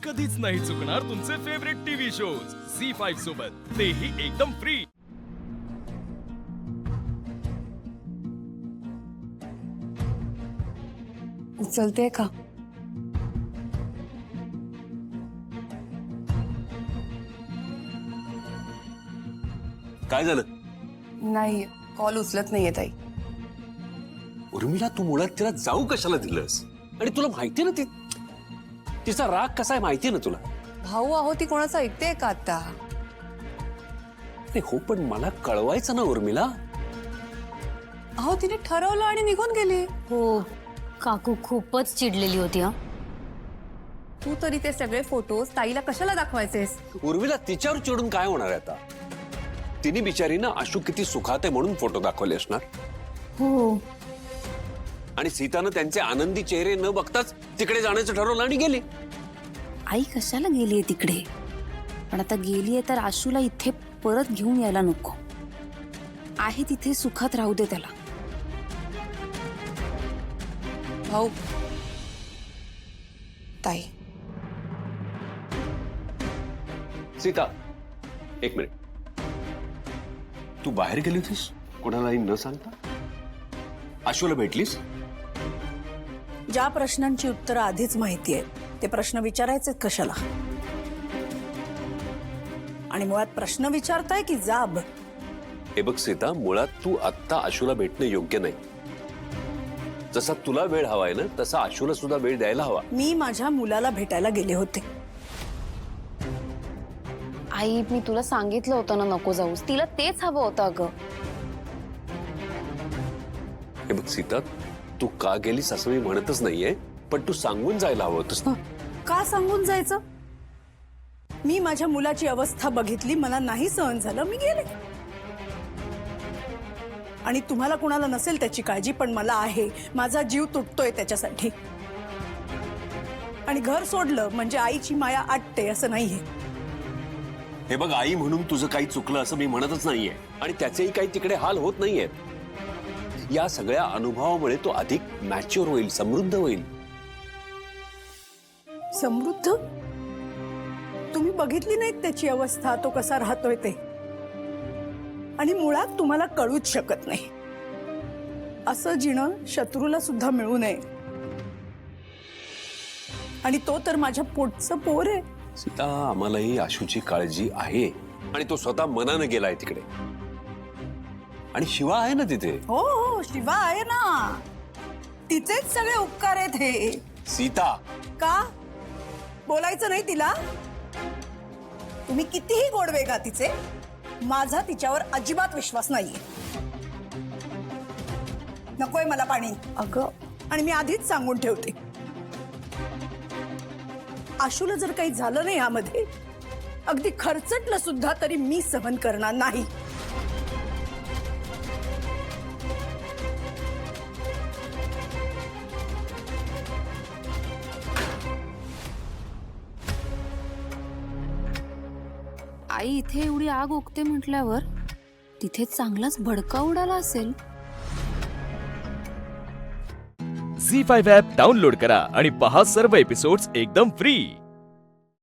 कधीच नाही चुकणार तुमचे फेवरेट टीव्ही शोज झी5 सोबत, तेही एकदम फ्री। उचलते का? काय झालं? नाही, कॉल उचलत नाहीये ताई। उर्मिला, तू मुळात तिला जाऊ कशाला दिलंस? आणि तुला माहितीये ना तिचा राग कसा आहे माहितीये ना तुला? भाऊ आहो, ती कोणाचं ऐकतेय का आता? अरे हो, पण मला कळवायचं ना उर्मिला। अहो, तिने ठरवलं आणि निघून गेली। हो, काकू खूपच चिडलेली होती हा। तू तरी ते सगळे फोटोज ताईला कशाला दाखवायचेस? उर्मिला, तिच्यावर चिडून काय होणार आहे आता? तिने बिचारीनं आशू किती सुखात आहे म्हणून फोटो दाखवले असणार। हो, आणि सीतानं त्यांचे आनंदी चेहरे न बघताच तिकडे जाण्याचं ठरवलं आणि गेली। आई कशाला गेलीये तिकडे? पण आता गेलीये तर आशूला इथे परत घेऊन यायला नको। आहे तिथे सुखात राहू दे त्याला। भाऊ, ताई, सीता, एक मिनिट। तू बाहेर गेली होतीस कोणालाही न सांगता? आशूला भेटलीस? ज्या प्रश्नांची उत्तरं आधीच माहिती आहेत ते प्रश्न विचारायचे कशाला? आणि मुळात प्रश्न विचारताय की जाब? हे बघ सीता, मुळात तू आत्ता आशूला भेटणं योग्य नाही। जसा तुला वेळ हवाय ना, तसा आशूला सुद्धा वेळ द्यायला हवा। मी माझ्या मुलाला भेटायला गेले होते। आई, मी तुला सांगितलं होतं ना नको जाऊस, तिला तेच हवं होतं अगं। हे बघ सीता, तू का गेलीस असं मी म्हणतच नाहीये, पण तू सांगून जायला हवं होतंस ना। का सांगून जायचं? मी माझ्या मुलाची अवस्था बघितली, मला नाही सहन झालं, मी गेले। आणि तुम्हाला कोणाला नसेल त्याची काळजी, पण मला आहे। माझा जीव तुटतोय त्याच्यासाठी। आणि घर सोडलं म्हणजे आईची माया आटते असं नाहीये। हे बघ आई, म्हणून तुझं काही चुकलं असं मी म्हणतच नाहीये, आणि त्याचेही काही तिकडे हाल होत नाहीयेत। या सगळ्या अनुभवामुळे तो अधिक मॅच्युअर होईल, समृद्ध होईल। समृद्ध? तुम्ही बघितली नाहीत त्याची अवस्था, तो कसा राहतोय ते। आणि मुळात तुम्हाला कळूच शकत नाही। असं जिणं शत्रूला सुद्धा मिळू नये। आणि तो तर माझ्या पोटचं पोर आहे। सीता, आम्हालाही आशूची काळजी आहे, आणि तो स्वतः मनानं गेलाय तिकडे। आणि शिवा आहे ना तिथे। हो हो, शिवा आहे ना, तिचेच सगळे उपकार आहेत हे। सीता, का बोलायचं नाही तिला? तुम्ही कितीही गोडवे गा तिचे, माझा तिच्यावर अजिबात विश्वास नाहीये। नकोय मला पाणी। अगं, आणि मी आधीच सांगून ठेवते, आशूला जर काही झालं नाही यामध्ये, अगदी खर्चटलं सुद्धा तरी मी सहन करणार नाही। आई, इथे एवढी आग ओकते म्हटल्यावर तिथे चांगलाच भडका उडाला असेल। झी5 ॲप डाउनलोड करा आणि पहा सर्व एपिसोड्स एकदम फ्री।